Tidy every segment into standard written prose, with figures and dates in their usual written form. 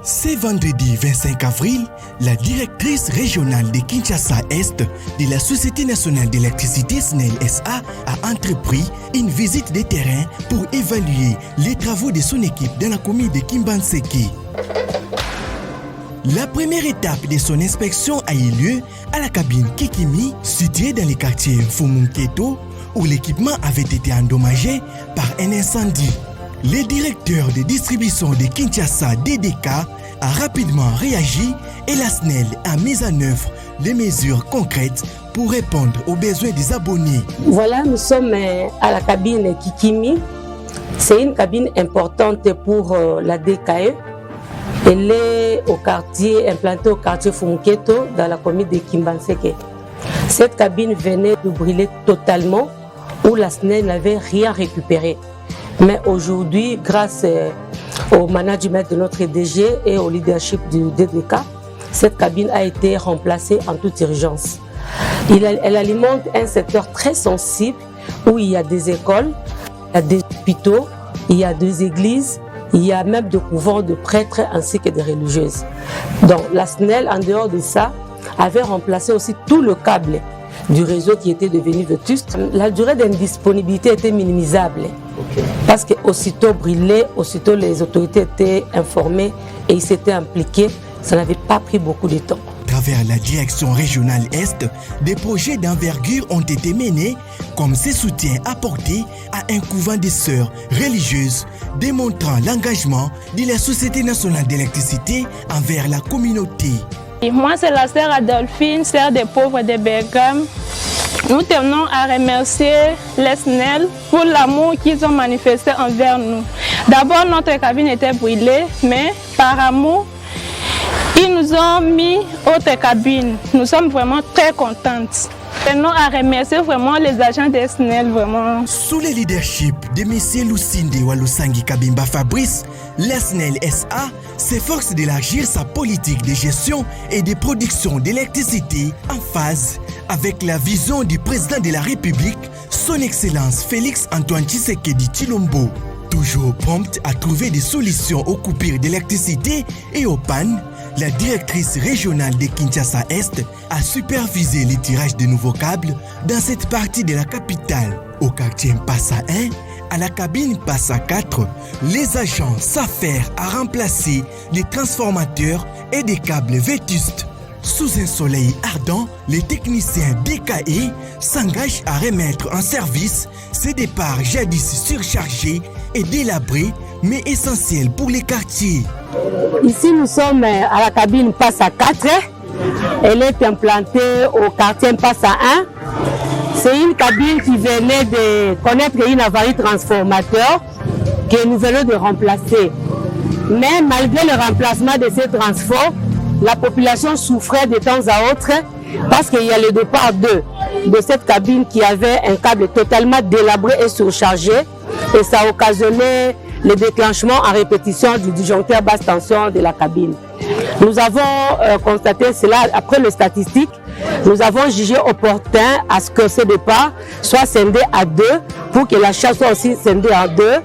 Ce vendredi 25 avril, la directrice régionale de Kinshasa-Est de la Société nationale d'électricité SNEL SA a entrepris une visite de terrain pour évaluer les travaux de son équipe dans la commune de Kimbanseke. La première étape de son inspection a eu lieu à la cabine Kikimi, située dans le quartier Fumunketo, où l'équipement avait été endommagé par un incendie. Le directeur de distribution de Kinshasa DDK a rapidement réagi et la SNEL a mis en œuvre les mesures concrètes pour répondre aux besoins des abonnés. Voilà, nous sommes à la cabine Kikimi. C'est une cabine importante pour la DKE. Elle est implantée au quartier Fumunketo dans la commune de Kimbanseke. Cette cabine venait de brûler totalement où la SNEL n'avait rien récupéré. Mais aujourd'hui, grâce au management de notre DG et au leadership du DDK, cette cabine a été remplacée en toute urgence. Elle alimente un secteur très sensible où il y a des écoles, il y a des hôpitaux, il y a des églises, il y a même des couvents de prêtres ainsi que des religieuses. Donc la SNEL, en dehors de ça, avait remplacé aussi tout le câble du réseau qui était devenu vétuste. La durée d'indisponibilité était minimisable. Parce qu'aussitôt brûlé, aussitôt les autorités étaient informées et ils s'étaient impliqués. Ça n'avait pas pris beaucoup de temps. À travers la direction régionale Est, des projets d'envergure ont été menés, comme ce soutien apporté à un couvent de sœurs religieuses, démontrant l'engagement de la Société nationale d'électricité envers la communauté. Et moi, c'est la sœur Adolphine, sœur des pauvres de Bergame. Nous tenons à remercier les SNEL pour l'amour qu'ils ont manifesté envers nous. D'abord, notre cabine était brûlée, mais par amour, ils nous ont mis autre cabine. Nous sommes vraiment très contentes. Tenons à remercier vraiment les agents des SNEL, vraiment. Sous le leadership de M. Lucinde Walusangi Kabimba Fabrice, la SNEL SA s'efforce d'élargir sa politique de gestion et de production d'électricité en phase avec la vision du président de la République, son Excellence Félix Antoine Tshisekedi Tshilombo. Toujours prompte à trouver des solutions aux coupures d'électricité et aux pannes, la directrice régionale de Kinshasa-Est a supervisé le tirage de nouveaux câbles dans cette partie de la capitale. Au quartier Mpassa 1, à la cabine Mpassa 4, les agents s'affairent à remplacer les transformateurs et des câbles vétustes. Sous un soleil ardent, les techniciens DKE s'engagent à remettre en service ces départs jadis surchargés et délabrés, mais essentiels pour les quartiers. Ici, nous sommes à la cabine Mpassa 4. Elle est implantée au quartier Mpassa 1. C'est une cabine qui venait de connaître une avarie transformateur que nous venons de remplacer. Mais malgré le remplacement de ces transforts, la population souffrait de temps à autre parce qu'il y a le départ de cette cabine qui avait un câble totalement délabré et surchargé et ça a occasionné le déclenchement en répétition du disjoncteur basse tension de la cabine. Nous avons constaté cela après les statistiques. Nous avons jugé opportun à ce que ce départ soit scindé à deux pour que la charge soit aussi scindée en deux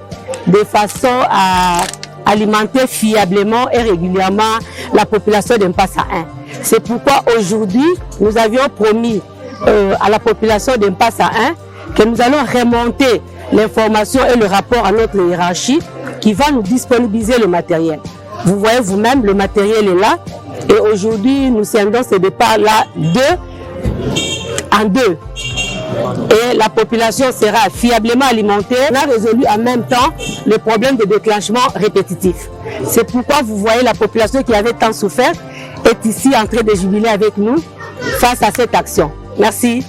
de façon à alimenter fiablement et régulièrement la population de Mpassa 1. C'est pourquoi aujourd'hui, nous avions promis à la population de Mpassa 1 que nous allons remonter l'information et le rapport à notre hiérarchie qui va nous disponibiliser le matériel. Vous voyez vous-même, le matériel est là et aujourd'hui, nous scindons ce départ-là en deux. Et la population sera fiablement alimentée. On a résolu en même temps le problème de déclenchement répétitif. C'est pourquoi vous voyez la population qui avait tant souffert est ici en train de jubiler avec nous face à cette action. Merci.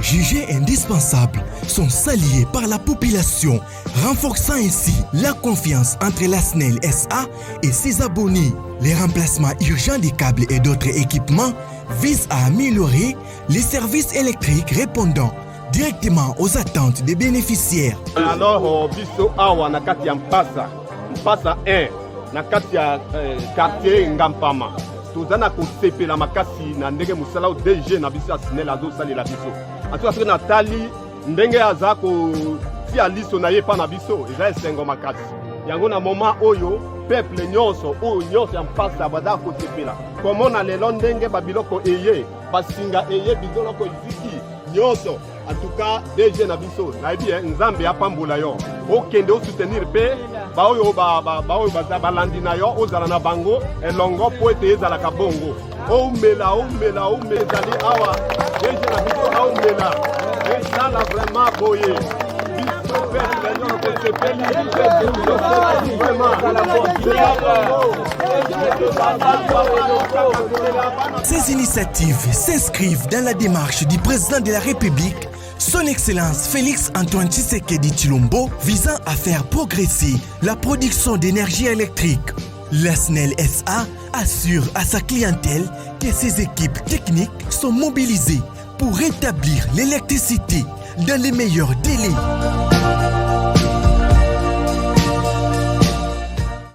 jugés indispensables, sont salués par la population, renforçant ainsi la confiance entre la SNEL SA et ses abonnés. Les remplacements urgents des câbles et d'autres équipements visent à améliorer les services électriques répondant directement aux attentes des bénéficiaires. Alors, biso awa na kati ya Mpasa 1 na kati ya quartier Ngampama. Tozana kosepela makasi na ndenge musala DG na biso SNEL azosalela biso. Atoka na tali ndenge aza ko tia liso na ye pa na biso eza esengo makasi. Yango na moment oyo peuple nyonso ya Mpasa baza kosepela. Komona lelo ndenge babiloko eye basinga eye bizoloko iziki nyonso. En tout cas, DG na biso na bien nzambe apambola yo okende o soutenir pe baoyo balandi na yo ozala na bango elongo po ete ezala kabongo omela ezali awa DG na biso omela ezala vraiment boye biso peuple nyono kosepeli Ces initiatives s'inscrivent dans la démarche du président de la République, Son Excellence Félix Antoine Tshisekedi Tshilombo, visant à faire progresser la production d'énergie électrique. La SNEL SA assure à sa clientèle que ses équipes techniques sont mobilisées pour rétablir l'électricité dans les meilleurs délais.